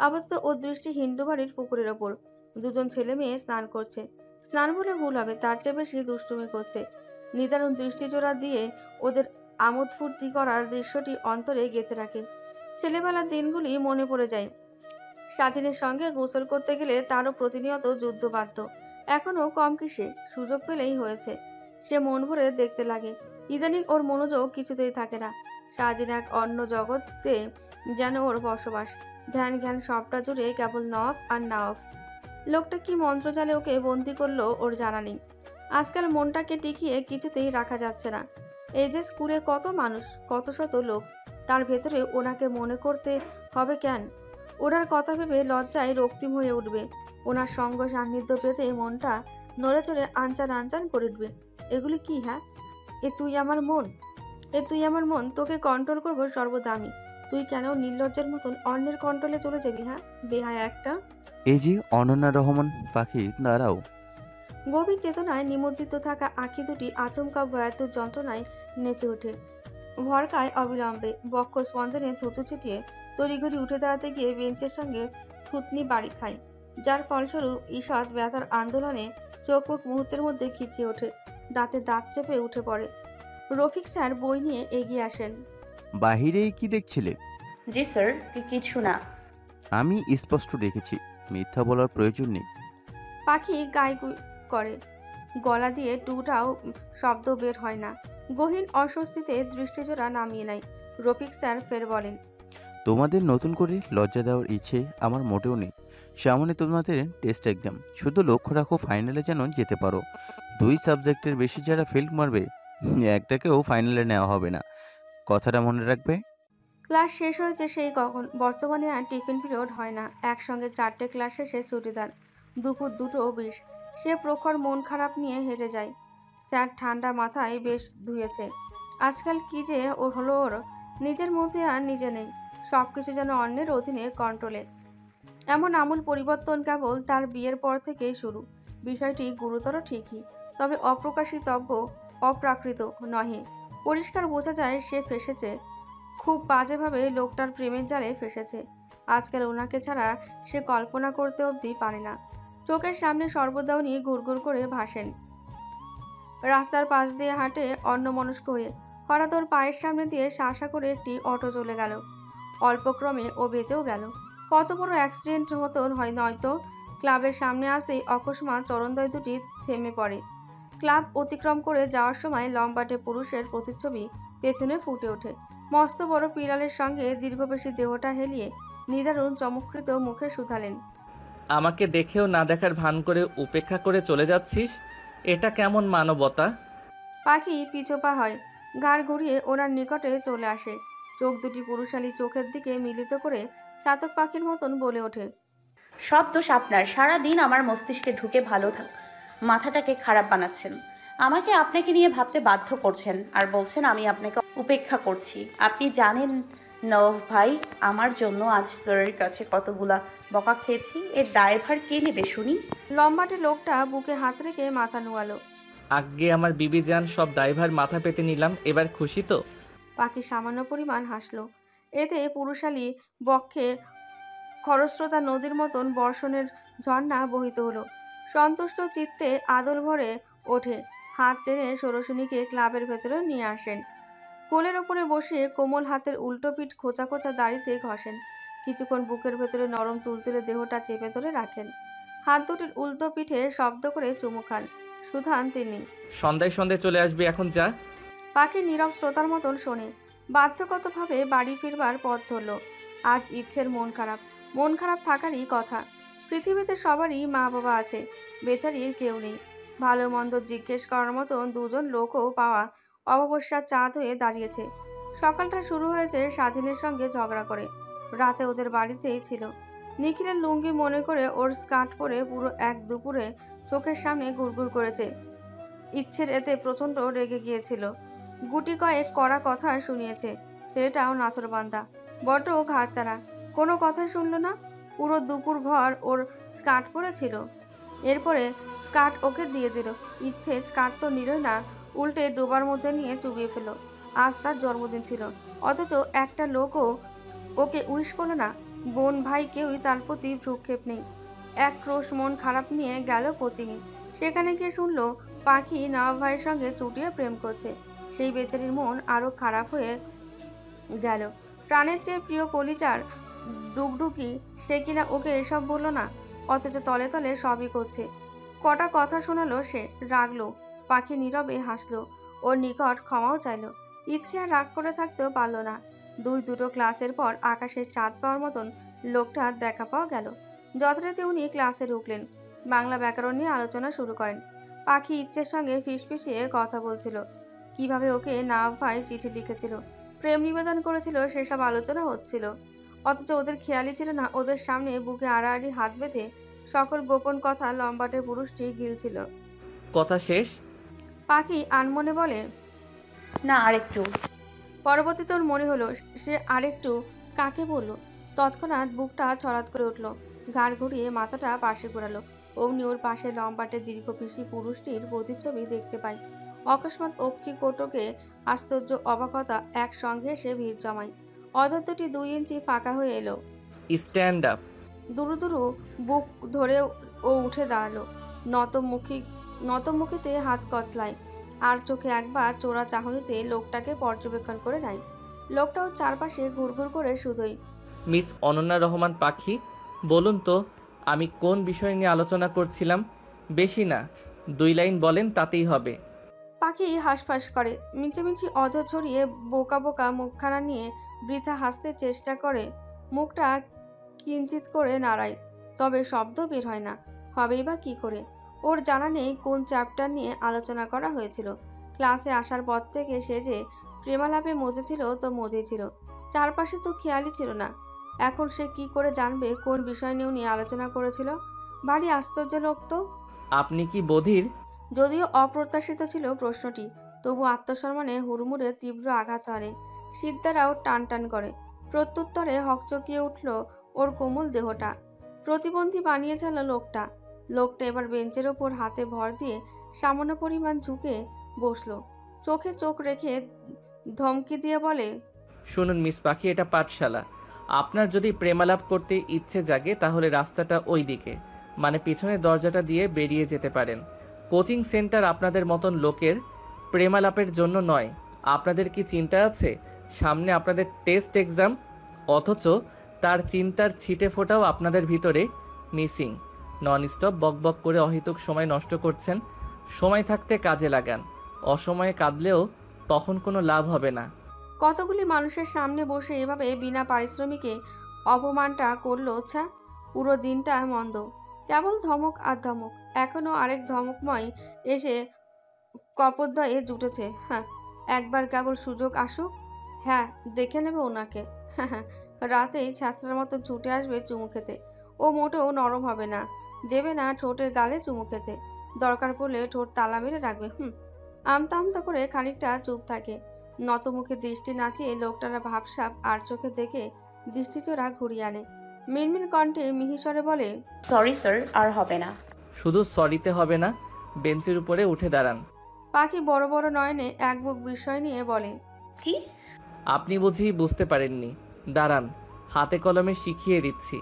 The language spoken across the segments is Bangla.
আপাতত ওর দৃষ্টি হিন্দু বাড়ির পুকুরের ওপর। দুজন ছেলে মেয়ে স্নান করছে। স্নান বলে ভুল হবে, তার চেয়ে বেশি দুষ্টুমি করছে। নিদারুণ দৃষ্টিজোড়া দিয়ে ওদের আমোদ ফুর্তি করার দৃশ্যটি অন্তরে গেঁথে রাখে। ছেলেবেলার দিনগুলি মনে পড়ে যায়। স্বাধীনের সঙ্গে গোসল করতে গেলে তারও প্রতিনিয়ত যুদ্ধ বাধ্য। এখনও কম কিসে, সুযোগ পেলেই হয়েছে। সে মন ভরে দেখতে লাগে। ইদানিং ওর মনোযোগ কিছুতেই থাকে না। স্বাধীন এক অন্য জগতে যেন ওর বসবাস। ধ্যান জ্ঞান সবটা জুড়ে কেবল নফ আর নাওফ। লোকটা কি মন্ত্রজালে ওকে বন্দি করলো ওর জানা নেই। আজকাল মনটাকে টিকিয়ে কিছুতেই রাখা যাচ্ছে না। এই যে স্কুলে কত মানুষ, কত শত লোক, তার ভেতরে ওনাকে মনে করতে হবে কেন? ওনার কথা ভেবে লজ্জায় রক্তিম হয়ে উঠবে। ওনার সঙ্গ সান্নিধ্য পেতে মনটা নড়ে চড়ে আনচান আনচান করে উঠবে। এগুলি কি? হ্যাঁ, এ তুই আমার মন, এ তুই আমার মন, তোকে কন্ট্রোল করবো সর্বদা আমি। তুই কেন নির্লজ্জের মতন অন্যের কন্ট্রোলে চলে যাবি? হ্যাঁ, বেহায়া একটা। এই যে অনন্যা রহমান পাখি, দাঁড়াও। গভীর চেতনায় নিমজ্জিত থাকা আঁখি দুটি আচমকা ভয়াতুর যন্ত্রণায় নেচে ওঠে। ভরকায় অবিলম্বে, বক্ষ স্পন্দনে থুতু ছিটিয়ে তড়িঘড়ি উঠে দাঁড়াতে গিয়ে বেঞ্চের সঙ্গে থুতনি বাড়ি খায়, যার ফলস্বরূপ ঈষৎ ব্যথার আন্দোলনে চোখ মুখ মুহূর্তের মধ্যে খিচিয়ে ওঠে। দাঁতে দাঁত চেপে উঠে পড়ে। রফিক স্যার বই নিয়ে এগিয়ে আসেন। বাহিরে কি দেখছিলে? জি স্যার, কিছু না। আমি স্পষ্ট দেখেছি, মিথ্যা বলার প্রয়োজন নেই। পাখি গায়ে করে, গলা দিয়ে টুটাও শব্দ বের হয় না। গহীন অস্বস্তিতে দৃষ্টিজোড়া নামিয়ে নেয়। রফিক স্যার ফের বলেন, তোমাদের নতুন করে লজ্জা দেওয়ার ইচ্ছে আমার মোটেও নেই। সামনে তোমাদের টেস্ট এক্সাম, শুধু লক্ষ্য রাখো ফাইনালে যেন যেতে পারো। 2 সাবজেক্টের বেশি যারা ফেল মারবে, একটাকেও ফাইনালে নেওয়া হবে না, কথাটা মনে রাখবে। ক্লাস শেষ হয়েছে সেই কখন। বর্তমানে আর টিফিন পিরিয়ড হয় না। একসঙ্গে 4টে ক্লাস শেষে ছুটি দেন। দুপুর 2:20। সে প্রখর মন খারাপ নিয়ে হেঁটে যায়। স্যার ঠান্ডা মাথায় বেশ ধুয়েছে। আজকাল কি যে ওর হলো, ওর নিজের মধ্যে আর নিজে নেই। সব কিছু যেন অন্যের অধীনে, কন্ট্রোলে। এমন আমূল পরিবর্তন কেবল তার বিয়ের পর থেকেই শুরু। বিষয়টি গুরুতর ঠিকই, তবে অপ্রকাশিতব্য, অপ্রাকৃত নহে। পরিষ্কার বোঝা যায় সে ফেসেছে, খুব বাজেভাবে লোকটার প্রেমের জালে ফেসেছে। আজকাল ওনাকে ছাড়া সে কল্পনা করতে অবধি পারে না। চোখের সামনে সর্বদা উনি ঘুরঘুর করে ভাসেন। রাস্তার পাশ দিয়ে হাঁটে অন্যমনস্ক হয়ে। হঠাৎ ওর পায়ের সামনে দিয়ে শাসা করে একটি অটো চলে গেল। অল্পক্রমে ও বেঁচেও গেল। কত বড় অ্যাক্সিডেন্ট হতো হয় নয়তো। ক্লাবের সামনে আসতেই অকস্মাৎ চরণদ্বয় দুটি থেমে পড়ে। ক্লাব অতিক্রম করে যাওয়ার সময় লম্বাটে পুরুষের প্রতিচ্ছবি পেছনে ফুটে ওঠে। মস্ত বড় পিরালের সঙ্গে দীর্ঘপেশী দেহটা হেলিয়ে নিদারুণ চমৎকৃত মুখে শুধালেন, আমাকে দেখেও না দেখার ভান করে উপেক্ষা করে চলে যাচ্ছিস? এটা কেমন মানবতা? পাখি পিছপা হয়, ঘাড় ঘুরিয়ে ওনার নিকটে চলে আসে। চোখ দুটি পুরুষালী চোখের দিকে মিলিত করে চাতক পাখির মতন বলে ওঠে, সব দোষ আপনার। সারাদিন আমার মস্তিষ্কে ঢুকে মাথাটাকে খারাপ বানাচ্ছেন। আমাকে আপনাকে নিয়ে ভাবতে বাধ্য করছেন আর বলছেন আমি আপনাকে উপেক্ষা করছি। আপনি জানেন নওয়াব ভাই, আমার জন্য আজ স্যারের কাছে কতগুলা বকা খেয়েছি। এর দায়ভার কে নেবে শুনি? লম্বাটে লোকটা বুকে হাত রেখে মাথা নুয়ালো। আগে আমার বিবি যান, সব দায়ভার মাথা পেতে নিলাম, এবার খুশি তো? পাখি সামান্য পরিমাণ হাসল। এতে পুরুষালী বক্ষে খরস্রোতা নদীর মতন বর্ষণের ঝর্ণা বহিত হলো। সন্তুষ্ট চিত্তে আদল ভরে ওঠে। হাত টেনে ষোড়শিনীকে ক্লাবের ভেতরে নিয়ে আসেন। কোলের ওপরে বসিয়ে কোমল হাতের উল্টো পিঠ খোঁচা খোঁচা দাড়িতে ঘষেন। কিছুক্ষণ বুকের ভেতরে নরম তুলতুলে দেহটা চেপে ধরে রাখেন। হাত দুটির উল্টো পিঠে শব্দ করে চুমু খান। সুধান তিনি। সন্ধ্যায় সন্ধ্যায় চলে আসবি, এখন যা। পাখি নীরব শ্রোতার মতন শোনে। বাধ্যগতভাবে বাড়ি ফিরবার পথ ধরল। আজ ইচ্ছের মন খারাপ। মন খারাপ থাকারই কথা। পৃথিবীতে সবারই মা বাবা আছে, বেচারির কেউ নেই। ভালো মন্দ জিজ্ঞেস করার মতন দুজন লোকও পাওয়া অমাবস্যার চাঁদ হয়ে দাঁড়িয়েছে। সকালটা শুরু হয়েছে স্বাধীনের সঙ্গে ঝগড়া করে। রাতে ওদের বাড়িতেই ছিল। নিখিলের লুঙ্গি মনে করে ওর স্কার্ট পরে পুরো এক দুপুরে চোখের সামনে গুড়গুড় করেছে। ইচ্ছের এতে প্রচণ্ড রেগে গিয়েছিল। গুটি কয়েক কড়া কথা শুনিয়েছে। ছেলেটাও নাচরবান্দা, বড্ড ঘাড়তারা, কোনো কথা শুনল না। পুরো দুপুর ভর ওর স্কার্ট পরেছিল। এরপরে স্কার্ট ওকে দিয়ে দিল। ইচ্ছে স্কার্ট তো নিলই না, উল্টে ডোবার মধ্যে নিয়ে চুবিয়ে ফেল। আজ তার জন্মদিন ছিল, অথচ একটা লোকও ওকে উইশ করলো না। বোন ভাই কেউই তার প্রতি ভ্রুক্ষেপ নেই। এক ক্রোশ মন খারাপ নিয়ে গেল কোচিংয়ে। সেখানে গিয়ে শুনলো পাখি নবাব ভাইয়ের সঙ্গে চুটিয়ে প্রেম করছে। সেই বেচারির মন আরো খারাপ হয়ে গেল। প্রাণের চেয়ে প্রিয় কলিজার ডুগডুগি সে কিনা ওকে এসব বললো না, অথচ তলে তলে সবই করছে। কটা কথা শোনালো সে, রাগলো। পাখি নীরবে হাসলো, ওর নিকট ক্ষমাও চাইলো। ইচ্ছে আর রাগ করে থাকতেও পারল না। দুটো ক্লাসের পর আকাশের চাঁদ পাওয়ার মতন লোকটার দেখা পাওয়া গেল। যথারীতি উনি ক্লাসে ঢুকলেন, বাংলা ব্যাকরণ নিয়ে আলোচনা শুরু করেন। পাখি ইচ্ছের সঙ্গে ফিসফিসিয়ে কথা বলছিল, কিভাবে ওকে নবাব ভাই চিঠি লিখেছিল, প্রেম নিবেদন করেছিল, সেসব আলোচনা হচ্ছিল। অথচ ওদের খেয়ালই ছিল না ওদের সামনে বুকে আড়াআড়ি হাত বেঁধে সকল গোপন কথা লম্বাটে পুরুষটি গিলছিল। কথা শেষ? পাখি আনমনে বলে, না, আরেকটু। পরবর্তীতে ওর মনে হলো সে আরেকটু কাকে বলল। তৎক্ষণাৎ বুকটা ছড়াৎ করে উঠল, ঘাড় ঘুরিয়ে মাথাটা পাশে ঘোরালো। অমনি ওর পাশে লম্বাটে দীর্ঘপিসি পুরুষটির প্রতিচ্ছবি দেখতে পায়। অকস্মাৎ অক্ষি কোটকে আশ্চর্য অবাকতা একসঙ্গে এসে ভিড় জমায়। অধর দুটি 2 ইঞ্চি ফাঁকা হয়ে এলো। Stand up. দুরু দুরু বুক ধরে ও উঠে দাঁড়ালো। নতমুখীতে হাত কচলায়, আর চোখে একবার চোরা চাহনিতে লোকটাকে পর্যবেক্ষণ করে নেয়। লোকটাও চারপাশে ঘুরঘুর করে শুধুই। মিস অনন্যা রহমান পাখি, বলুন তো আমি কোন বিষয় নিয়ে আলোচনা করছিলাম? বেশি না, 2 লাইন বলেন তাতেই হবে। পাখি হাঁসফাঁস করে, মিছিমিছি অধর ছড়িয়ে বোকা বোকা মুখখানা নিয়ে বৃথা হাসতে চেষ্টা করে। মুখটা কিঞ্চিত করে নাড়ায়, তবে শব্দ বের হয় না। হবেই বা কি করে? ওর জানা নেই কোন চ্যাপ্টার নিয়ে আলোচনা করা হয়েছিল। ক্লাসে আসার পর থেকে সে যে প্রেমালাপে মজেছিল তো মজেই ছিল, চারপাশে তো খেয়ালই ছিল না। এখন সে কি করে জানবে কোন বিষয় নিয়ে উনি আলোচনা করেছিল? ভারী আশ্চর্য লোক তো। আপনি কি বধির? যদিও অপ্রত্যাশিত ছিল প্রশ্নটি, তবু আত্মসম্মানে হুড়মুড়ে তীব্র আঘাত হানে। সিদ্ধারাও টান টান করে। প্রত্যুত্তরে হকচকিয়ে উঠল ওর কোমল দেহটা। প্রতিবন্ধী বানিয়েছিল লোকটা। লোকটা এবার বেঞ্চের ওপর হাতে ভর দিয়ে সামান্য পরিমাণ ঝুঁকে বসলো। চোখে চোখ রেখে ধমকি দিয়ে বলে, শুনুন মিস পাখি, এটা পাঠশালা। আপনার যদি প্রেমালাপ করতে ইচ্ছে জাগে তাহলে রাস্তাটা ওই দিকে, মানে পিছনের দরজাটা দিয়ে বেরিয়ে যেতে পারেন। কোচিং সেন্টার আপনাদের মতন লোকের প্রেমালাপের জন্য নয়। আপনাদের কি চিন্তা আছে সামনে আপনাদের টেস্ট এক্সাম, অথচ তার চিন্তার ছিটে ফোটাও আপনাদের ভিতরে মিসিং। নন স্টপ বকবক করে অহেতুক সময় নষ্ট করছেন। সময় থাকতে কাজে লাগান, অসময়ে কাঁদলেও তখন কোনো লাভ হবে না। কতগুলি মানুষের সামনে বসে এভাবে বিনা পারিশ্রমিকে অপমানটা করলো। পুরো দিনটা মন্দ, কেবল ধমক আর ধমক। এখনো আরেক ধমকময় এসে কপোদ্দয়ে জুটেছে। হ্যাঁ, একবার কেবল সুযোগ আসুক। হ্যাঁ, দেখে নেবে ওনাকে। হ্যাঁ, রাতেই ছ্যাঁচড়ার মতো ছুটে আসবে চুমু খেতে। ও মোটেও নরম হবে না, দেবে না ঠোঁটের গালে চুমু খেতে। দরকার পড়লে ঠোঁট তালা মেরে রাখবে। আমতা আমতা করে খানিকটা চুপ থাকে। নতমুখে দৃষ্টি নাচিয়ে লোকটারা ভাবসাব আর চোখে দেখে দৃষ্টিচোরা ঘুরিয়ে আনে। মিনমিন কণ্ঠে মিহিস্বরে বলে, সরি স্যার, আর হবে না। শুধু সরিতে হবে না, বেঞ্চের উপরে উঠে দাঁড়ান। পাখি বড় বড় নয়নে এক বুক বিস্ময় নিয়ে বলে, কি? আপনি বুঝি বুঝতে পারেননি? দাঁড়ান, হাতে কলমে শিখিয়ে দিচ্ছি।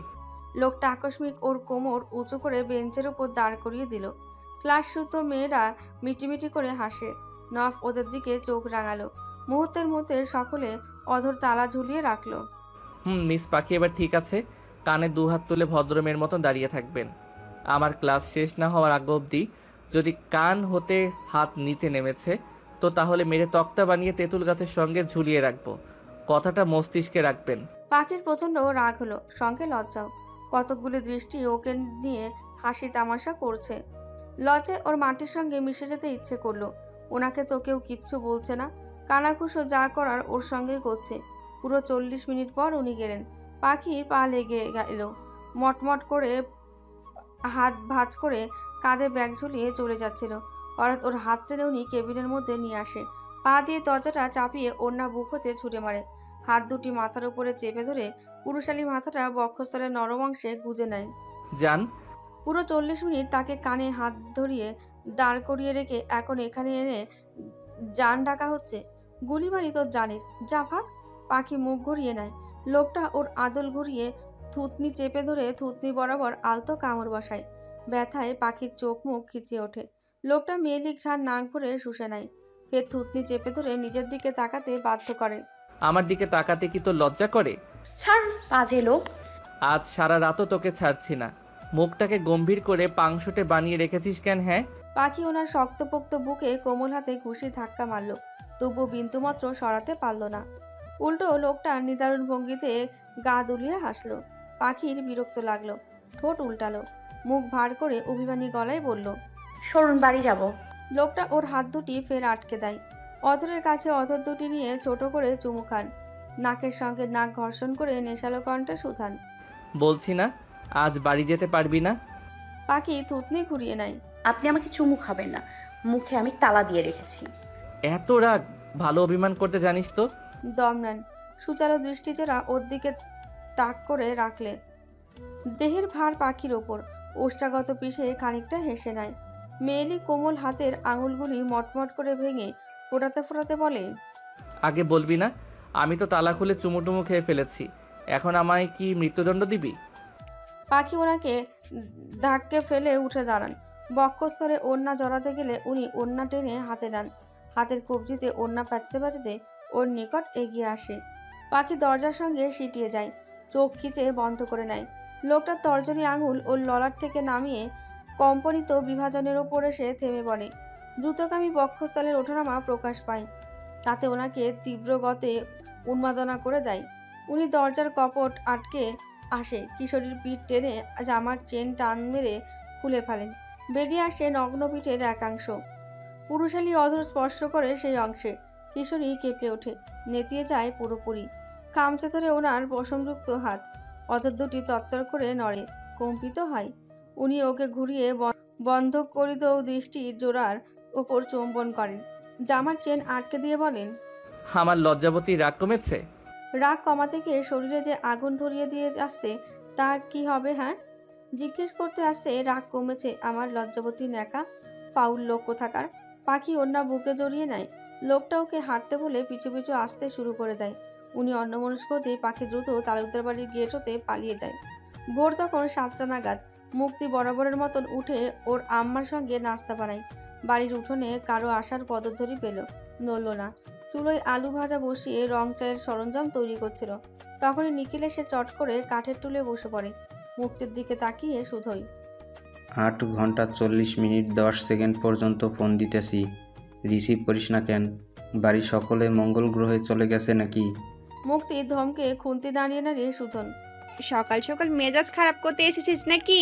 লোকটা আকস্মিক ওর কোমর উঁচু করে বেঞ্চের উপর দাঁড় করিয়ে দিল। ক্লাস শুদ্ধ মেয়েরা মিটিমিটি করে হাসে। নফ ওদের দিকে চোখ রাঙালো। মুহূর্তের মধ্যে সকলে অধর তালা ঝুলিয়ে রাখলো। মিস পাখি, এবার ঠিক আছে। কানে 2 হাত তুলে ভদ্রমের মতো দাঁড়িয়ে থাকবেন। আমার ক্লাস শেষ না হওয়ার আগ অবধি যদি কান হতে হাত নিচে নেমেছে তো তাহলে মেরে তক্তা বানিয়ে তেঁতুল গাছের সঙ্গে ঝুলিয়ে রাখবো। কথাটা মস্তিষ্কে রাখবেন। পাখির প্রচণ্ড রাগ হলো, সঙ্গে লজ্জাও। কতকগুলি দৃষ্টি ওকে নিয়ে হাসি তামাশা করছে। লজ্জায় ওর মাটির সঙ্গে মিশে যেতে ইচ্ছে করলো। ওনাকে তো কেউ কিচ্ছু বলছে না, কানাঘুষো যা করার ওর সঙ্গেই করছে। পুরো 40 মিনিট পর উনি গেলেন। পাখির পা লেগে গেল। মটমট করে হাত ভাঁজ করে কাঁধে ব্যাগ ঝুলিয়ে চলে যাচ্ছিল। হঠাৎ ওর হাত টেনে উনি কেবিনের মধ্যে নিয়ে আসে। পা দিয়ে দরজাটা চাপিয়ে ওড়না বুক হতে ছুটে মারে। হাত দুটি মাথার উপরে চেপে ধরে পুরুষালী মাথাটা বক্ষস্থলের নরম অংশে গুজে নেয়। যান। পুরো 40 মিনিট তাকে কানে হাত ধরিয়ে দাঁড় করিয়ে রেখে এখন এখানে এনে জান ডাকা হচ্ছে। গুলি মারি তোর জানের, যা ভাগ। পাখি মুখ ঘুরিয়ে নেয়। লোকটা ওর আদল ঘুরিয়ে থুতনি চেপে ধরে থুতনি বরাবর আলতো কামড় বসায়। ব্যথায় পাখির চোখ মুখ খিচিয়ে ওঠে। লোকটা মেয়েলি ঘ্রাণ নাক ভরে শুষে নেয়। ফের থুতনি চেপে ধরে নিজের দিকে তাকাতে বাধ্য করে। আমার দিকে তাকাতে কি তোর লজ্জা করে? ছাড় বাজে লোক। আজ সারা রাতও তোকে ছাড়ছি না। মুখটাকে গম্ভীর করে পাংশুটে বানিয়ে রেখেছিস কেন? হ্যাঁ, পাখি ওনার শক্তপোক্ত বুকে কোমল হাতে ঘুষি ধাক্কা মারল, তবুও বিন্দুমাত্র সরাতে পারল না। উল্টো লোকটার নিদারুণ ভঙ্গিতে গা দুলিয়ে হাসল। পাখির বিরক্ত লাগলো, ঠোঁট উল্টালো, মুখ ভার করে অভিমানী গলায় বলল, সরুন, বাড়ি যাব। লোকটা ওর হাত দুটি ফের আটকে দেয়। অধরের কাছে অধর দুটি নিয়ে ছোট করে চুমু খান। নাকের সঙ্গে নাক ঘর্ষণ করে নেশালো কণ্ঠে শুধান। বলছি না আজ বাড়ি যেতে পারবি না? পাখি থুতনি ঘুরিয়ে নেয়। আপনি আমাকে চুমু খাবেন না, মুখে আমি তালা দিয়ে রেখেছি। এত রাগ? ভালো অভিমান করতে জানিস তো। দম নেন। সুচারু দৃষ্টিজোড়া ওর দিকে তাক করে রাখলেন। দেহের ভার পাখির ওপর ওষ্ঠাগত পিষে খানিকটা হেসে নেয়। মেয়েলি কোমল হাতের আঙুলগুলি মটমট করে ভেঙে ফোটাতে ফোটাতে বলে, আগে বলবি না? আমি তো তালা খুলে চুমুটুমু খেয়ে ফেলেছি, এখন আমায় কি মৃত্যুদণ্ড দিবি? পাখি ওনাকে ধাক্কে ফেলে উঠে দাঁড়ান। বক্ষস্থলে ওড়না জড়াতে গেলে উনি ওড়না টেনে হাতে নেন। হাতের কবজিতে ওড়না প্যাঁচতে প্যাঁচতে ওর নিকট এগিয়ে আসে। পাখি দরজার সঙ্গে সিটিয়ে যায়, চোখ খিচে বন্ধ করে নেয়। লোকটার তর্জনী আঙুল ওর ললাট থেকে নামিয়ে কম্পনিত বিভাজনের ওপর এসে থেমে পড়ে। দ্রুতগামী বক্ষস্থলের ওঠানামা প্রকাশ পায়, তাতে ওনাকে তীব্র গতে উন্মাদনা করে দেয়। উনি দরজার কপট আটকে আসে, কিশোরীর পিঠ টেনে জামার চেন টান মেরে খুলে ফেলেন। বেরিয়ে আসে নগ্ন পিঠের একাংশ। পুরুষালী অধর স্পর্শ করে সেই অংশে কিশোরী কেঁপে ওঠে, নেতিয়ে যায় পুরোপুরি। খামচে ধরে ওনার পশমযুক্ত হাত, অধর দুটি তত্তর করে নড়ে, কম্পিত হয়। উনি ওকে ঘুরিয়ে বন্ধ করিত দৃষ্টি জোড়ার ওপর চুম্বন করেন। জামার চেন আটকে দিয়ে বলেন, আমার লজ্জাবতী রাগ কমেছে? রাগ কমাতে গিয়ে শরীরে যে আগুন ধরিয়ে দিয়ে আসছে তার কি হবে? হ্যাঁ, জিজ্ঞেস করতে আসছে রাগ কমেছে আমার লজ্জাবতী ন্যাকা ফাউল লোক কোথাকার। পাখি ওড়না বুকে জড়িয়ে নেয়। লোকটা ওকে হাঁটতে বলে পিছু পিছু আসতে শুরু করে দেয়। উনি অন্যমনস্ক হতে পাখি দ্রুত তালুকদার বাড়ির গেট হতে পালিয়ে যায়। ভোর তখন 7টা নাগাদ। মুক্তি বরাবরের মতন উঠে ওর আম্মার সঙ্গে নাস্তা বানায়। বাড়ির উঠোনে কারো আসার পদধরি পেল, নড়ল না। চুলোয় আলু ভাজা বসিয়ে রং চায়ের সরঞ্জাম তৈরি করছিল। তখনই নিখিল এসে চট করে কাঠের টুলে বসে পড়ে। মুক্তির দিকে তাকিয়ে শুধোই, 8 ঘন্টা 40 মিনিট 10 সেকেন্ড পর্যন্ত ফোন দিতেছি, রিসিভ করিস না কেন? বাড়ির সকলে মঙ্গল গ্রহে চলে গেছে নাকি? মুক্তি ধমকে খুন্তি দাঁড়িয়ে দাঁড়িয়ে শুধন, সকাল সকাল মেজাজ খারাপ করতে এসেছিস নাকি?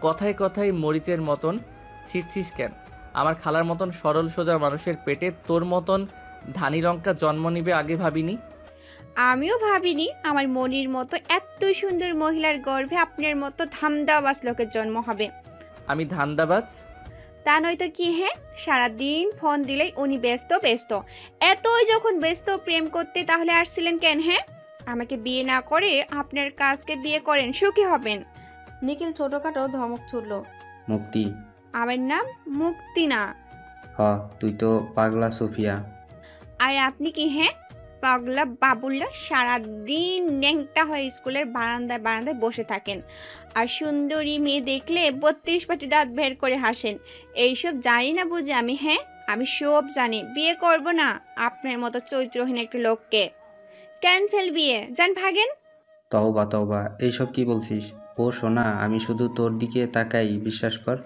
কথায় কথায় মরিচের মতন ছিটছিস কেন? আমার খালার মতন সরল সোজা মানুষের পেটে তোর মতন ধানি লঙ্কা জন্ম নিবে আগে ভাবিনি। আমিও ভাবিনি আমার মনির মতো এত সুন্দর মহিলার গর্ভে আপনার মতো ধামদাবাজ লোকের জন্ম হবে। আমি ধান্দাবাজ? তা নয়তো কি? হ্যাঁ, সারাদিন ফোন দিলেই উনি ব্যস্ত ব্যস্ত। এতই যখন ব্যস্ত প্রেম করতে তাহলে আসছিলেন কেন? হ্যাঁ, আমাকে বিয়ে না করে আপনার কাজকে বিয়ে করেন, সুখী হবেন। নিখিল ছোটখাটো ধমক ছুড়ল, মুক্তি। আমার নাম মুক্তি না। হ, তুই তো পাগলা সুফিয়া। আর আপনি কি? হ্যাঁ, পাগলা বাবুল্লা, সারাদিন ন্যাংটা হয়ে স্কুলের বারান্দায় বারান্দায় বসে থাকেন আর সুন্দরী মেয়ে দেখলে 32 পাটি দাঁত বের করে হাসেন। এইসব জানি না বুঝি আমি? হ্যাঁ, আমি সব জানি। বিয়ে করব না আপনার মতো চরিত্রহীন একটা লোককে। ক্যান্সেল বিয়ে, যান ভাগেন। তওবা তওবা, এইসব কি বলছিস? ও সোনা, আমি শুধু তোর দিকে তাকাই, বিশ্বাস কর,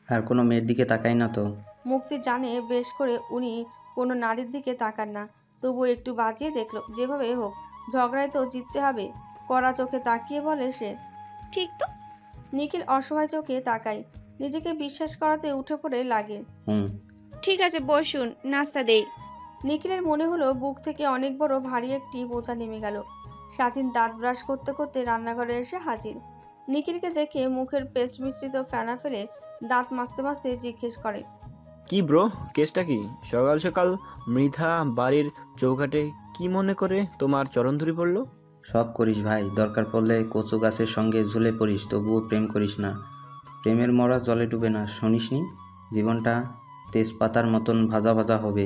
আর কোনো মেয়ের দিকে তাকাই না তো। মুক্তি জানে বেশ করে উনি কোনো নারীর দিকে তাকান না, তবু একটু বাজিয়ে দেখলো। যেভাবে হোক ঝগড়ায় তো জিততে হবে। কড়া চোখে তাকিয়ে বলে সে, ঠিক তো। নিখিল অসহায় চোখে তাকায়, নিজেকে বিশ্বাস করাতে উঠে পড়ে লাগে। ঠিক আছে, বসুন, নাস্তা দেই। নিখিলের মনে হলো বুক থেকে অনেক বড় ভারী একটি বোঝা নেমে গেল। স্বাধীন দাঁত ব্রাশ করতে করতে রান্নাঘরে এসে হাজির। নিখিলকে দেখে মুখের পেস্ট মিশ্রিত ফেনা ফেলে দাঁত মাজতে মাজতে জিজ্ঞেস করে, কি ব্রো, কেসটা কি? সকাল সকাল মৃধা বাড়ির চৌকাটে কি মনে করে তোমার চরণ ধরে পড়লো? সব করিস ভাই, দরকার পড়লে কচু গাছের সঙ্গে ঝুলে পড়িস, তবুও প্রেম করিস না। প্রেমের মরা জলে ডুবে না, শুনিসনি? জীবনটা তেজপাতার মতন ভাজা ভাজা হবে।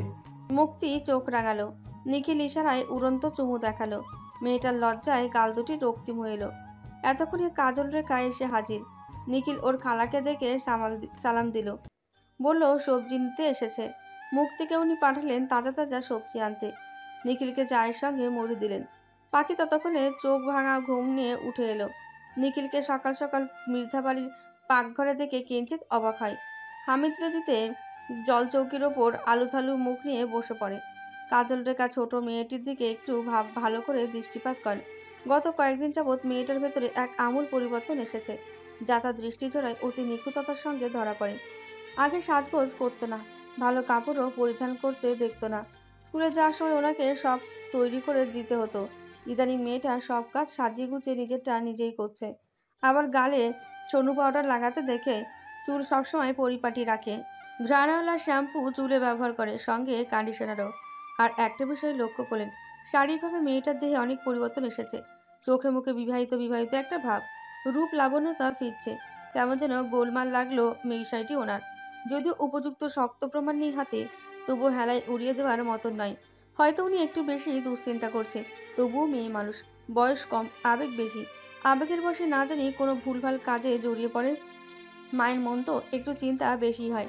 মুক্তি চোখ রাঙালো। নিখিল ইশারায় উড়ন্ত চুমু দেখালো। মেয়েটার লজ্জায় গাল দুটি রক্তিম হয়ে এলো। এতক্ষণে কাজল রেখা এসে হাজির। নিখিল ওর খালাকে দেখে সালাম দিল। বলল সবজি নিতে এসেছে। মুখ থেকে উনি পাঠালেন তাজা তাজা সবজি আনতে। নিখিলকে চায়ের সঙ্গে মুড়ি দিলেন। পাখি ততক্ষণে চোখ ভাঙা ঘুম নিয়ে উঠে এলো। নিখিলকে সকাল সকাল মৃধা বাড়ির পাকঘরে দেখে কিঞ্চিত অবাক হয়। হামি দিতে দিতে জলচৌকির ওপর আলুথালু মুখ নিয়ে বসে পড়ে। কাজল রেখা ছোট মেয়েটির দিকে একটু ভালো করে দৃষ্টিপাত করেন। গত কয়েকদিন যাবৎ মেয়েটার ভেতরে এক আমূল পরিবর্তন এসেছে, যা তার দৃষ্টিজোড়ায় অতি নিখুঁততার সঙ্গে ধরা পড়ে। আগে সাজগোজ করতো না, ভালো কাপড়ও পরিধান করতে দেখতো না। স্কুলে যাওয়ার সময় ওনাকে সব তৈরি করে দিতে হতো। ইদানিং মেয়েটা সব কাজ সাজিয়ে গুছিয়ে নিজেরটা নিজেই করছে। আবার গালে ছনু পাউডার লাগাতে দেখে চুল সবসময় পরিপাটি রাখে। ঘ্রাণওয়ালা শ্যাম্পু চুলে ব্যবহার করে, সঙ্গে কন্ডিশনারও। আর একটা বিষয় লক্ষ্য করলেন, শারীরিকভাবে মেয়েটার দেহে অনেক পরিবর্তন এসেছে। চোখে মুখে বিবাহিত বিবাহিত একটা ভাব, রূপ লাবণ্যতা ফিরছে। তেমন যেন গোলমাল লাগলো বিষয়টি ওনার। যদিও উপযুক্ত শক্ত প্রমাণ নেই হাতে, তবুও হেলায় উড়িয়ে দেওয়ার মতন নয়। হয়তো উনি একটু বেশি দুশ্চিন্তা করছে, তবুও মেয়ে মানুষ, বয়স কম, আবেগ বেশি। আবেগের বশে না জানি কোনো ভুলভাল কাজে জড়িয়ে পড়ে। মায়ের মন তো একটু চিন্তা বেশি হয়।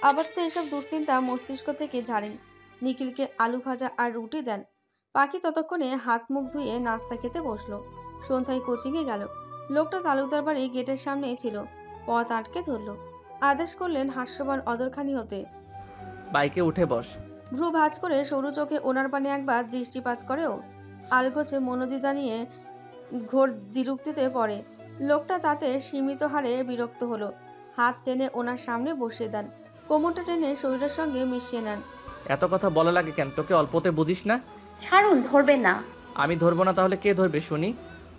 আপাতত এসব দুশ্চিন্তা মস্তিষ্ক থেকে ঝাড়েন। নিখিলকে আলু ভাজা আর রুটি দেন। পাখি ততক্ষণে হাত মুখ ধুয়ে নাস্তা খেতে বসলো। সন্ধ্যায় কোচিংয়ে গেল। লোকটা তালুকদার বাড়ি গেটের সামনেই ছিল। পথ আটকে ধরল। আদেশ করলেন হাস্যবান অদরখানি হতে। বাইকে উঠে বস। ভ্রু ভাঁজ করে সরু চোখে ওনার পানে একবার দৃষ্টিপাত করেও আলগোছে মনোদিদা নিয়ে ঘোর দ্বিরুক্তিতে পড়ে। লোকটা তাতে সীমিত হারে বিরক্ত হলো। হাত টেনে ওনার সামনে বসিয়ে দেন। কোমরটা টেনে শরীরের সঙ্গে মিশিয়ে নেন। এত কথা বলা লাগে কেন? তোকে অল্পতে বুঝিস না? ছাড়ুন, ধরবেন না। আমি ধরবো না তাহলে কে ধরবে শুনি?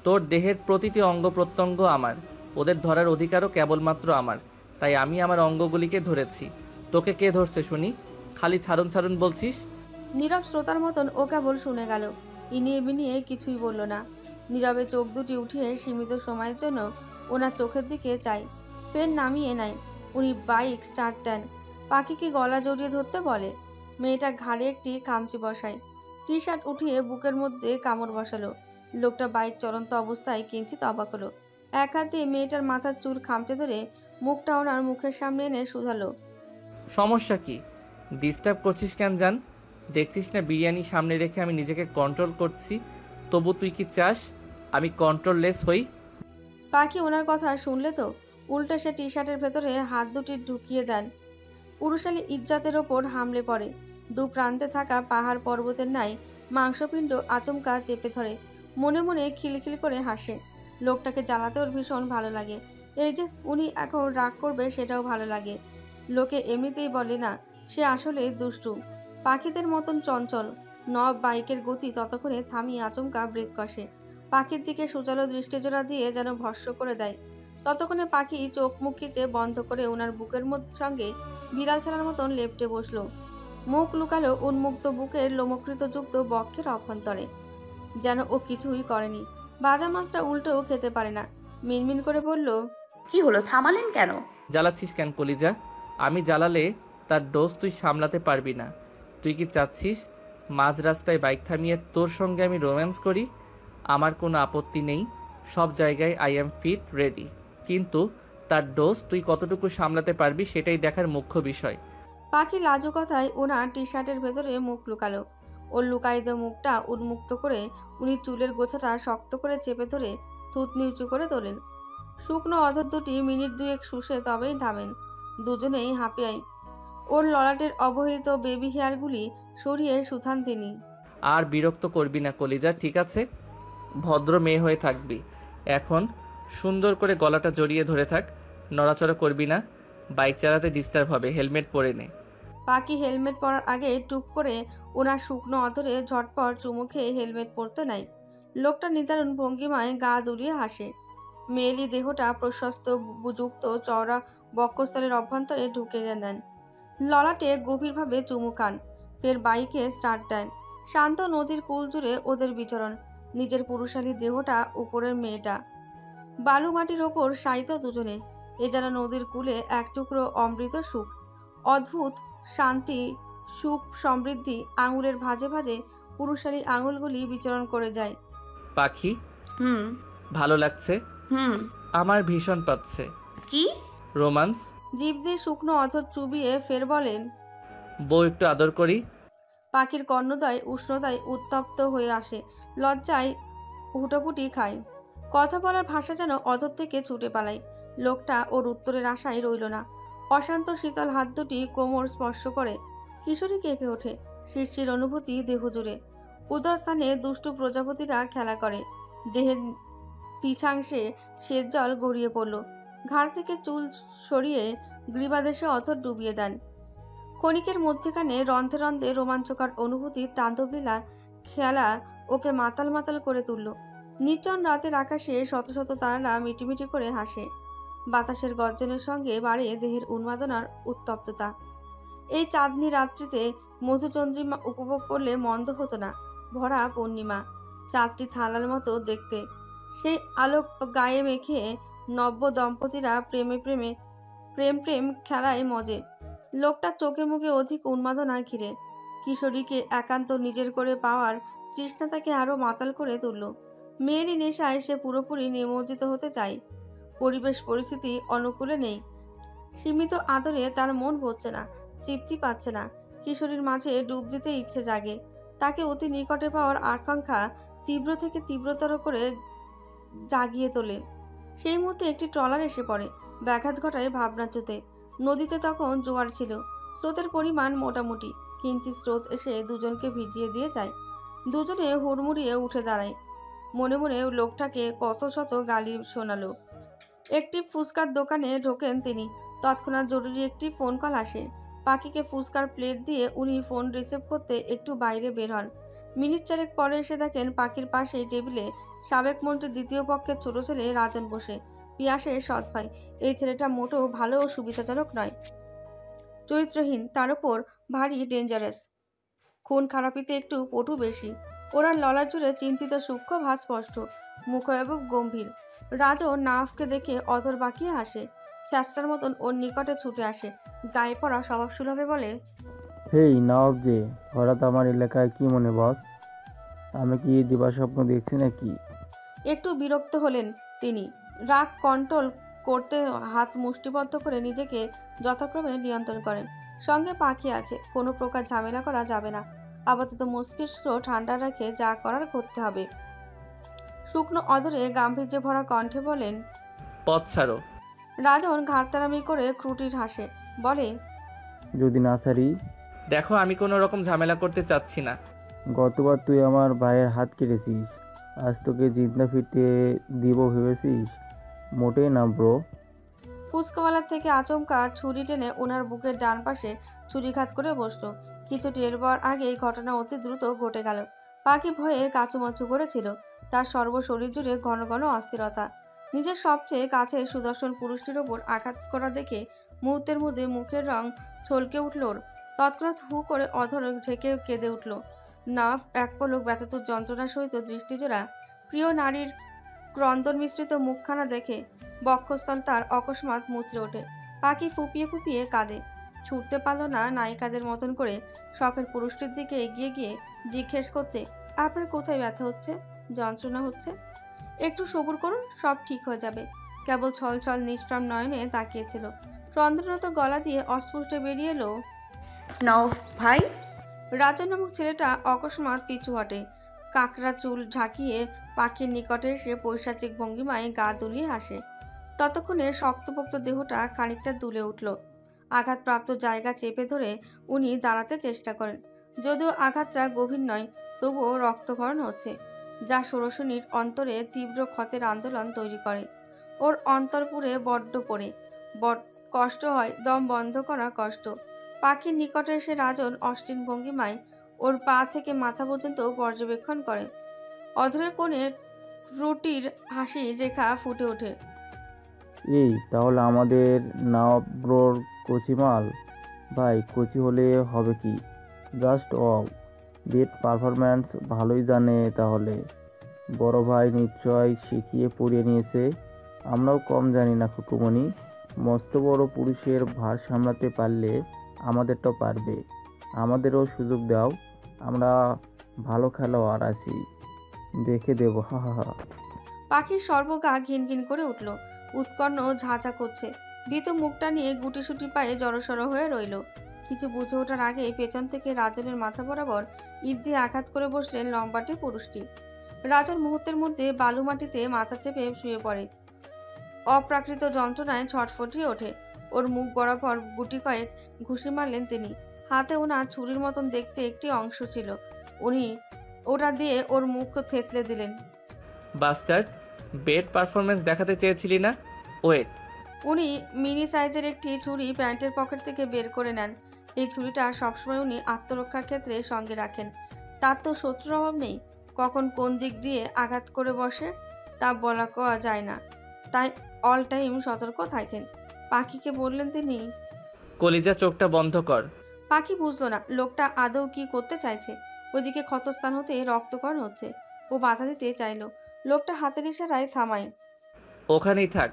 তোর দেহের প্রতিটি অঙ্গ প্রত্যঙ্গ আমার, ওদের ধরার অধিকারও কেবলমাত্র আমার। তাই আমি আমার অঙ্গগুলিকে ধরেছি। তোকে কে ধরছে শুনি? খালি ছাড়ুন ছাড়ুন বলছিস। নীরব শ্রোতার মতন ও কেবল শুনে গেল। ইনিয়ে বিনিয়ে কিছুই বলল না। নীরবে চোখ দুটি উঠিয়ে সীমিত সময়ের জন্য ওনার চোখের দিকে চাই। ফের নামিয়ে নেয়। উনি বাইক স্টার্ট দেন। পাখিকে গলা জড়িয়ে ধরতে বলে। মেয়েটা ঘাড়ে একটি খামচি বসায়। টি শার্ট উঠিয়ে বুকের মধ্যে কামড় বসালো। লোকটা বাইক চলন্ত অবস্থায় কিঞ্চিত অবাক হলো। এক হাত দিয়ে মেয়েটার মাথার চুল খামচে ধরে মুখটা ওনার মুখের সামনে এনে শুধালো। সমস্যা কি? ডিস্টার্ব করছিস কেন জান? দেখছিস না বিরিয়ানি সামনে রেখে আমি নিজেকে কন্ট্রোল করছি, তবু তুই কি চাস আমি কন্ট্রোললেস হই? পাখি ওনার কথা শুনলে তো উল্টে সে টি শার্টের ভেতরে হাত দুটি ঢুকিয়ে দেন। পুরুষালী ইজ্জতের ওপর হামলে পড়ে। দু প্রান্তে থাকা পাহাড় পর্বতের ন্যায় মাংসপিণ্ড আচমকা চেপে ধরে। মনে মনে খিলখিল করে হাসে। লোকটাকে জ্বালাতে ওর ভীষণ ভালো লাগে। এই যে উনি এখন রাগ করবে সেটাও ভালো লাগে। লোকে এমনিতেই বলে না সে আসলে দুষ্টু। পাখিদের মতন চঞ্চল। নব বাইকের গতি ততক্ষণে থামিয়ে আচমকা ব্রেক কষে। পাখির দিকে সুচালো দৃষ্টিজোড়া দিয়ে যেন ভস্ম করে দেয়। ততক্ষণে পাখি চোখ মুখ খিচে বন্ধ করে ওনার বুকের সঙ্গে বিড়াল ছানার মতন লেপটে বসলো। মুখ লুকালো উন্মুক্ত বুকের লোমকৃত যুক্ত বক্ষের অভ্যন্তরে, যেন ও কিছুই করেনি। বাজা মাছটা উল্টেও খেতে পারে না। মিনমিন করে বলল, কি হলো, থামালেন কেন? জ্বালাচ্ছিস কেন কলিজা? আমি জ্বালালে তার ডোজ তুই সামলাতে পারবি না। তুই কি চাচ্ছিস মাঝ রাস্তায় বাইক থামিয়ে তোর সঙ্গে আমি রোম্যান্স করি? আমার কোনো আপত্তি নেই, সব জায়গায় আই অ্যাম ফিট রেডি। কিন্তু তার ডোজ তুই কতটুকু সামলাতে পারবি সেটাই দেখার মুখ্য বিষয়। পাখি লাজু কথায় ওনার টি শার্টের ভেতরে মুখ লুকালো। ওর লুকায়িত মুখটা উন্মুক্ত করে উনি চুলের গোছাটা শক্ত করে চেপে ধরে থুতনি উঁচু করে তোলেন। শুকনো অধর দুটি মিনিট দুয়েক শুষে তবেই থামেন। দুজনেই হাঁপিয়াই। ওর ললাটের অবহেলিত বেবি হেয়ারগুলি সরিয়ে শুধান তিনি। আর বিরক্ত করবি না কলিজা, ঠিক আছে? ভদ্র মেয়ে হয়ে থাকবি। এখন সুন্দর করে গলাটা জড়িয়ে ধরে থাক, নড়াচড়া করবি না। বাইক চালাতে ডিস্টার্ব হবে, হেলমেট পরে নে। পাখি হেলমেট পরার আগে টুপ করে ওনার শুকনো অধরে ঝটপট চুমু খেয়ে হেলমেট পরতে নাই। লোকটা নিদারুণ ভঙ্গিমায় গা দুলিয়ে হাসে। মেয়েলি দেহটা প্রশস্ত যুক্ত চওড়া বক্ষস্থলের অভ্যন্তরে ঢুকে দেন। ললাটে গভীরভাবে চুমু খান। ফের বাইকে স্টার্ট দেন। শান্ত নদীর কুল জুড়ে ওদের বিচরণ। নিজের পুরুষালী দেহটা উপরের মেয়েটা। বালু মাটির ওপর শায়িত দুজনে। এ যেন নদীর কূলে এক টুকরো অমৃত সুখ। অদ্ভুত শান্তি, সুখ, সমৃদ্ধি আঙুলের ভাঁজে ভাঁজে পুরুষালী আঙুলগুলি বিচরণ করে যায়। পাখি, হুম। ভালো লাগছে। হুম। আমার ভীষণ পাচ্ছে। কি? রোমান্স। জিভ দিয়ে শুকনো অধর চুবিয়ে ফের বলেন। বউ একটু আদর করি। পাখির কর্ণদয় উষ্ণতায় উত্তপ্ত হয়ে আসে, লজ্জায় হুটোপুটি খায়। কথা বলার ভাষা যেন অধর থেকে ছুটে পালায়। লোকটা ওর উত্তরের আশায় রইল না। অশান্ত শীতল হাত দুটি কোমর স্পর্শ করে। কিশোরী কেঁপে ওঠে, শিরশির অনুভূতি দেহ জুড়ে। উদরস্থানে দুষ্টু প্রজাপতিরা খেলা করে। দেহের পিছাংশে শ্বেত জল গড়িয়ে পড়ল। ঘাড় থেকে চুল সরিয়ে গ্রীবাদেশে অথর ডুবিয়ে দেন। ক্ষণিকের মধ্যেখানে রন্ধে রন্ধে রোমাঞ্চকর অনুভূতির তাণ্ডবলীলা খেলা ওকে মাতাল মাতাল করে তুলল। নির্জন রাতের আকাশে শত শত তারারা মিটিমিটি করে হাসে। বাতাসের গর্জনের সঙ্গে বাড়ে দেহের উন্মাদনার উত্তপ্ততা। এই চাঁদনি রাত্রিতে মধুচন্দ্রিমা উপভোগ করলে মন্দ হতো না। ভরা পূর্ণিমা, চাঁদটি থালার মতো দেখতে। সেই আলোক গায়ে মেখে নব্য দম্পতিরা প্রেম খেলায় মজে। লোকটার চোখে মুখে অধিক উন্মাদনা ঘিরে। কিশোরীকে একান্ত নিজের করে পাওয়ার তৃষ্ণা তাকে আরো মাতাল করে তুলল। মেয়েরই নেশায় সে পুরোপুরি নিমজ্জিত হতে চায়। পরিবেশ পরিস্থিতি অনুকূলে নেই। সীমিত আদরে তার মন ভরছে না, তৃপ্তি পাচ্ছে না। কিশোরীর মাঝে ডুব দিতে ইচ্ছে জাগে। তাকে অতি নিকটে পাওয়ার আকাঙ্ক্ষা তীব্র থেকে তীব্রতর করে জাগিয়ে তোলে। সেই মুহূর্তে একটি ট্রলার এসে পড়ে, ব্যাঘাত ঘটায় ভাবনাচ্যুতে। নদীতে তখন জোয়ার ছিল। স্রোতের পরিমাণ মোটামুটি, কিন্তু স্রোত এসে দুজনকে ভিজিয়ে দিয়ে যায়। দুজনে হুড়মুড়িয়ে উঠে দাঁড়ায়। মনে মনে লোকটাকে কত শত গালি শোনালো। একটি ফুচকার দোকানে ঢোকেন তিনি। তৎক্ষণাৎ জরুরি একটি ফোন কল আসে। পাখিকে ফুচকার প্লেট দিয়ে উনি ফোন রিসিভ করতে একটু বাইরে বের হন। মিনিট চারেক পরে এসে দেখেন পাখির পাশে টেবিলে সাবেক মন্ত্রীর দ্বিতীয় পক্ষের ছোট ছেলে রাজন বসে। পিয়াসের সৎ ভাই। এই ছেলেটা মোটেও ভালো ও সুবিধাজনক নয়, চরিত্রহীন, তার উপর ভারী ডেঞ্জারাস। খুন খারাপিতে একটু পটু বেশি। ওনার ললার জুড়ে চিন্তিত সূক্ষ্ম ভাব স্পষ্ট, মুখয়ব গম্ভীর। রাজও নাফকে দেখে অধর বাঁকিয়ে হাসে। ছ্যাঁচড়ার মতন ওর নিকটে ছুটে আসে, গায়ে পড়া স্বভাব সুলভে বলে, হেই নওয়াব যে, হঠাৎ আমার এলাকায় কি মনে বস? আমি কি দিবাস্বপ্ন দেখছি নাকি? একটু বিরক্ত হলেন তিনি। রাগ কন্ট্রোল করতে হাত মুষ্টিবদ্ধ করে নিজেকে যথাক্রমে নিয়ন্ত্রণ করেন। সঙ্গে পাখি আছে, কোনো প্রকার ঝামেলা করা যাবে না। আপাতত মস্তিষ্ক ঠান্ডা রেখে যা করার করতে হবে। শুকনো অধরে গাম্ভীর্যে ভরা কণ্ঠে বলেন, পথ ছাড়ো। রাজন ঘাড়তারামি করে ক্রুটির হাসে, বলে, যদি না সারি? দেখো, আমি কোনো রকম ঝামেলা করতে চাচ্ছি না। গতবার তুই আমার ভাইয়ের হাত কেটেছিস, আজ তোকে জিন্দা ফিরতে দিব ভেবেছিস? মোটেই না ব্রো। ফুসকাওয়ালার থেকে আচমকা ছুরি টেনে ওনার বুকের ডান পাশে ছুরিঘাত করে বসল। কিছু টের পাওয়ার আগেই ঘটনা অতি দ্রুত ঘটে গেল। পাখি ভয়ে কাচুমাচু করেছিল। তার সর্বশরীর জুড়ে ঘন ঘন অস্থিরতা। নিজের সবচেয়ে কাছের সুদর্শন পুরুষটির ওপর আঘাত করা দেখে মুহূর্তের মধ্যে মুখের রং ছলকে উঠল ওর। তৎক্ষণাৎ হু করে অধর ঢেকে কেঁদে উঠল। নাফ এক পলক ব্যথিত যন্ত্রণার সহিত দৃষ্টিজোড়া প্রিয় নারীর ক্রন্দন মিশ্রিত মুখখানা দেখে বক্ষস্থল তার অকস্মাৎ মুচড়ে ওঠে। পাখি ফুপিয়ে ফুপিয়ে কাঁদে। ছুটতে পারল না নায়িকাদের মতন করে শখের পুরুষটির দিকে এগিয়ে গিয়ে জিজ্ঞেস করতে, আপনার কোথায় ব্যথা হচ্ছে, যন্ত্রণা হচ্ছে? একটু সবুর করুন, সব ঠিক হয়ে যাবে। কেবল ছল ছল নিষ্প্রাণ নয়নে তাকিয়েছিল। ক্রন্দনরত গলা দিয়ে অস্ফুটে বেরিয়ে এলো, নওয়াব ভাই। রাজন নামক ছেলেটা অকস্মাৎ পিছু হটে। কাকড়া চুল ঝাঁকিয়ে পাখির নিকটে এসে পৈশাচিক ভঙ্গিমায় গা দুলিয়ে হাসে। ততক্ষণে শক্তপোক্ত দেহটা খানিকটা দুলে উঠল। আঘাতপ্রাপ্ত জায়গা চেপে ধরে উনি দাঁড়াতে চেষ্টা করেন। যদিও আঘাতটা গভীর নয়, তবুও রক্তক্ষরণ হচ্ছে, যা ষোড়শনীর অন্তরে তীব্র ক্ষতের আন্দোলন তৈরি করে। ওর অন্তরপুরে বড্ড পড়ে কষ্ট হয়, দম বন্ধ করা কষ্ট। পাখির নিকটে এসে রাজন অশ্লীল ভঙ্গিমায় ওর পা থেকে মাথা পর্যন্ত পর্যবেক্ষণ করে। অধরে কোণে ত্রুটির হাসির রেখা ফুটে ওঠে। এই তাহলে আমাদের নওয়াব ব্রোর কচিমাল ভাই, কচি হলে হবে কি? জাস্ট ওয়াও, বেড পারফরম্যান্স ভালোই জানে তাহলে। বড় ভাই নিশ্চয় শিখিয়ে পড়িয়ে নিয়েছে। আমরাও কম জানি না খুকুমণি। মস্ত বড় পুরুষের ভার সামলাতে পারলে আমাদেরটাও পারবে। আমাদেরও সুযোগ দাও, আমরা ভালো খেলোয়াড় আছি, দেখে দেবো, হা হা হা। পাখির সর্বগা ঘিনঘিন করে উঠল। উৎকণ্ঠ ঝাঁঝা করছে। ভীতু মুখটা নিয়ে গুটিসুটি পায়ে জড়সড় হয়ে রইল। কিছু বুঝে ওঠার আগে পেছন থেকে রাজনের মাথা বরাবর ইট দিয়ে আঘাত করে বসলেন লম্বাটে পুরুষটি। রাজন মুহূর্তের মধ্যে বালু মাটিতে মাথা চেপে শুয়ে পড়ে। অপ্রাকৃত যন্ত্রণায় ছটফটিয়ে ওঠে। ওর মুখ বরাবর গুটি কয়েক ঘুষি মারলেন তিনি। হাতে ওনার ছুরির মতন দেখতে একটি অংশ ছিল, উনি ওটা দিয়ে ওর মুখ থেতলে দিলেন। বাস্টার্ড, বেড পারফরমেন্স দেখাতে চেয়েছিলি না? ওয়েট। উনি মিনি সাইজের একটি ছুরি প্যান্টের পকেট থেকে বের করে নেন। এই ছুরিটা সবসময় উনি আত্মরক্ষার ক্ষেত্রে সঙ্গে রাখেন। তার তো শত্রুর অভাব নেই, কখন কোন দিক দিয়ে আঘাত করে বসে তা বলা কওয়া যায় না, তাই অল টাইম সতর্ক থাকেন। পাখিকে বললেন তিনি। কলিজা, চোখটা বন্ধ কর। পাখি বুঝলো না লোকটা আদৌ কি করতে চাইছে। ওদিকে ক্ষতস্থান হতে রক্তকরণ হচ্ছে। ও বাধা দিতে চাইল, লোকটা হাতের ইশারায় থামায়। ওখানেই থাক।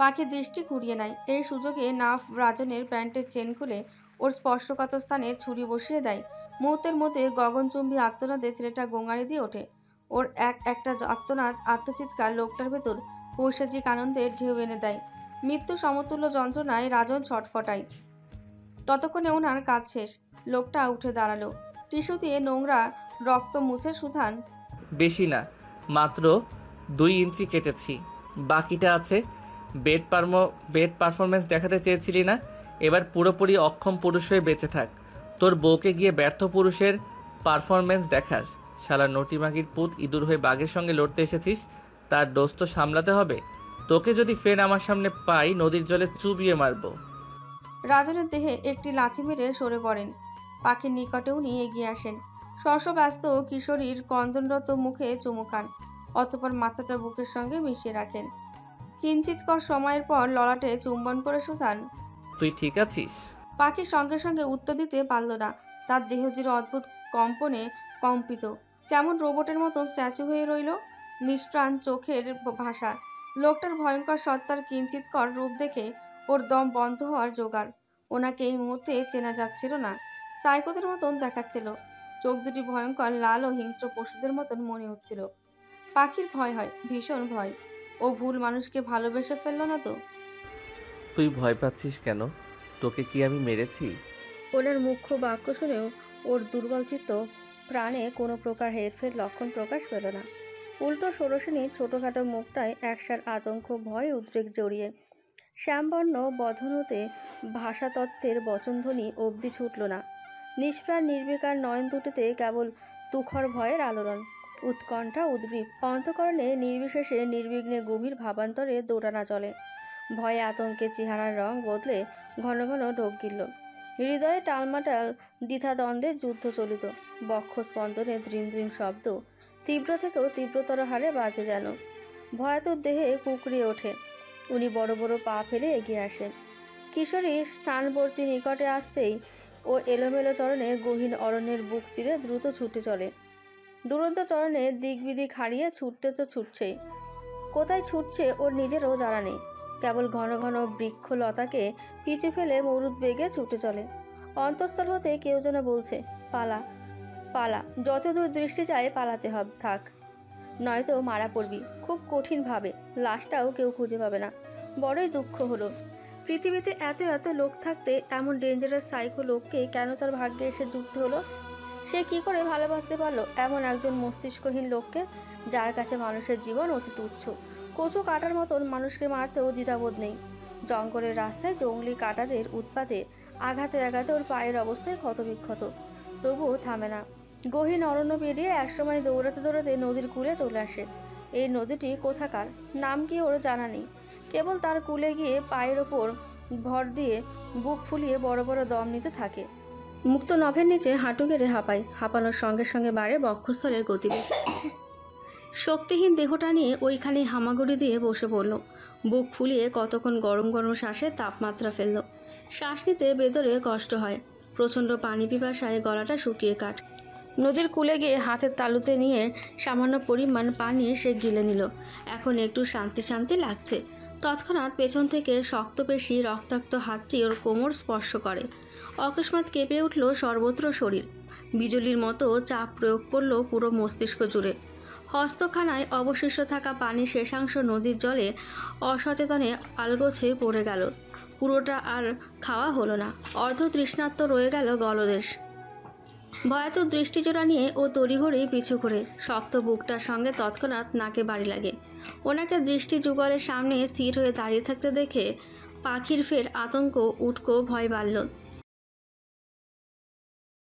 পাখি দৃষ্টি ঘুরিয়ে নেয়। এই সুযোগে নাফ রাজনের প্যান্টের চেন খুলে ওর স্পর্শকাতর স্থানে ছুরি বসিয়ে দেয়। মুহূর্তের মধ্যে গগনচুম্বী আত্মনাদে ছেলেটা গোঙানি দিয়ে ওঠে। ওর একটা আত্মনাদ, আত্মচিৎকার লোকটার ভেতর পৈশাচিক আনন্দের ঢেউ এনে দেয়। মৃত্যু সমতুল্য যন্ত্রণায় রাজন ছটফটায়। ততক্ষণে ওনার কাজ শেষ। লোকটা উঠে দাঁড়ালো। টিস্যু দিয়ে নোংরা রক্ত মুছে সুধান। বেশি না, মাত্র 2 ইঞ্চি কেটেছি, বাকিটা আছে। বেড পারফরমেন্স দেখাতে চেয়েছিলি না? এবার পুরোপুরি অক্ষম পুরুষ হয়ে বেঁচে থাক। তোর বউকে গিয়ে ব্যর্থ পুরুষের পারফরমেন্স দেখাস। শালা নটিমাগির পুত, ইঁদুর হয়ে বাঘের সঙ্গে লড়তে এসেছিস, তার দোষ তো সামলাতে হবে। তোকে যদি ফের আমার সামনে পাই, নদীর জলে চুবিয়ে মারবো। রাজনের দেহে একটি লাথি মেরে সরে পড়েন। পাখির নিকটে উনি এগিয়ে আসেন। শস্যব্যস্ত কিশোরীর ক্রন্দনরত মুখে চুমু খান, অতঃপর মাথাটা বুকের সঙ্গে মিশিয়ে রাখেন। কিঞ্চিৎকর সময়ের পর ললাটে চুম্বন করে সুধান। তুই ঠিক আছিস? পাখির সঙ্গে সঙ্গে উত্তর দিতে পারল না। তার দেহজুড় অদ্ভুত কম্পনে কম্পিত, কেমন রোবটের মতো স্ট্যাচু হয়ে রইল। নিষ্প্রাণ চোখের ভাষা। লোকটার ভয়ঙ্কর সত্তার কিঞ্চিৎকর রূপ দেখে ওর দম বন্ধ হওয়ার জোগাড়। ওনাকে এই মুহূর্তে চেনা যাচ্ছিল না, সাইকোদের মতন দেখাচ্ছিল। চোখ দুটি ভয়ঙ্কর লাল ও হিংস্র পশুদের মতন মনে হচ্ছিল। পাখির ভয় হয়, ভীষণ ভয়। ও ভুল মানুষকে ভালোবেসে ফেলল না তো? তুই ভয় পাচ্ছিস কেন? তোকে কি আমি মেরেছি? ওনার মুখ্য বাক্য শুনেও ওর দুর্বল চিত্ত প্রাণে কোনো প্রকার হেরফের লক্ষণ প্রকাশ পেল না। উল্টো ষোড়শিনীর ছোটোখাটো মুখটায় একসার আতঙ্ক, ভয়, উদ্রেক জড়িয়ে। শ্যামবর্ণ বধনতে ভাষাতত্ত্বের বচনধ্বনি অবধি ছুটল না। নিষ্প্রাণ নির্বিকার নয়ন দুটিতে কেবল তুখর ভয়ের আলোড়ন, উৎকণ্ঠা, উদ্গ্রীব। অন্তঃকরণে নির্বিশেষে নির্বিঘ্নে গভীর ভাবান্তরে দৌড়ানা চলে। ভয়ে আতঙ্কে চেহারার রং বদলে ঘন ঘন ঢোক গিলল। হৃদয়ে টালমাটাল দ্বিধাদ্বন্দ্বের যুদ্ধ চলিত। বক্ষ স্পন্দনে দ্রিম দ্রিম শব্দ তীব্র থেকেও তীব্রতর হারে বাজে যেন। ভয়াতুর দেহে কুকড়িয়ে ওঠে। উনি বড় বড় পা ফেলে এগিয়ে আসেন। কিশোরীর স্থানবর্তী নিকটে আসতেই ও এলোমেলো চরণে গহীন অরণ্যের বুক চিরে দ্রুত ছুটে চলে। দুরন্ত চরণে দিক বিদিক হারিয়ে ছুটতে তো ছুটছেই। কোথায় ছুটছে ওর নিজেরও জানা নেই। কেবল ঘন ঘন বৃক্ষলতাকে পিছু ফেলে মরুদ বেগে ছুটে চলে। অন্তঃস্থল হতে কেউ যেন বলছে, পালা পালা, যতদূর দৃষ্টি যায় পালাতে হবে, থাক, নয়তো মারা পড়বি। খুব কঠিনভাবে, লাশটাও কেউ খুঁজে পাবে না। বড়ই দুঃখ হলো। পৃথিবীতে এত এত লোক থাকতে এমন ডেঞ্জারাস সাইকো লোককে কেন তার ভাগ্যে এসে যুক্ত হলো? সে কি করে ভালোবাসতে পারলো এমন একজন মস্তিষ্কহীন লোককে, যার কাছে মানুষের জীবন অতি তুচ্ছ। কচু কাটার মতন মানুষকে মারতেও দ্বিধাবোধ নেই। জঙ্গলের রাস্তায় জঙ্গলি কাঁটাদের উৎপাতে আঘাতে আঘাতে ওর পায়ের অবস্থায় ক্ষতবিক্ষত, তবুও থামে না। গহীন অরণ্য পেরিয়ে একসময় দৌড়াতে দৌড়াতে নদীর কূলে চলে আসে। এই নদীটি কোথাকার, নাম কি ওর জানা নেই। কেবল তার কূলে গিয়ে পায়ের ওপর ভর দিয়ে বুক ফুলিয়ে বড় বড় দম নিতে থাকে। মুক্ত নভের নিচে হাঁটু গেড়ে হাঁপায়। হাঁপানোর সঙ্গে সঙ্গে বাড়ে বক্ষস্থলের গতিবেগ। শক্তিহীন দেহটা নিয়ে ওইখানেই হামাগুড়ি দিয়ে বসে পড়ল। বুক ফুলিয়ে কতক্ষণ গরম গরম শ্বাসে তাপমাত্রা ফেলল। শ্বাস নিতে ভেতরে কষ্ট হয়। প্রচণ্ড পানি পিপাসায় গলাটা শুকিয়ে কাট। নদীর কূলে গিয়ে হাতের তালুতে নিয়ে সামান্য পরিমাণ পানি সে গিলে নিল। এখন একটু শান্তি শান্তি লাগছে। তৎক্ষণাৎ পেছন থেকে শক্তপেশী রক্তাক্ত হাতটি ওর কোমর স্পর্শ করে। অকস্মাৎ কেঁপে উঠল সর্বত্র শরীর। বিজলির মতো চাপ প্রয়োগ করলো পুরো মস্তিষ্ক জুড়ে। হস্তখানায় অবশিষ্ট থাকা পানি শেষাংশ নদীর জলে অসচেতনে আলগোছে পড়ে গেল। পুরোটা আর খাওয়া হলো না। অর্ধ তৃষ্ণার্ত রয়ে গেল গলদেশ। ভয়াত দৃষ্টিজোড়া নিয়ে ও তড়িঘড়ি পিছু করে শক্ত বুকটার সঙ্গে তৎক্ষণাৎ নাকে বাড়ি লাগে। ওনাকে দৃষ্টি যুগলের সামনে স্থির হয়ে দাঁড়িয়ে থাকতে দেখে পাখির ফের আতঙ্ক উটকো ভয় বাড়ল।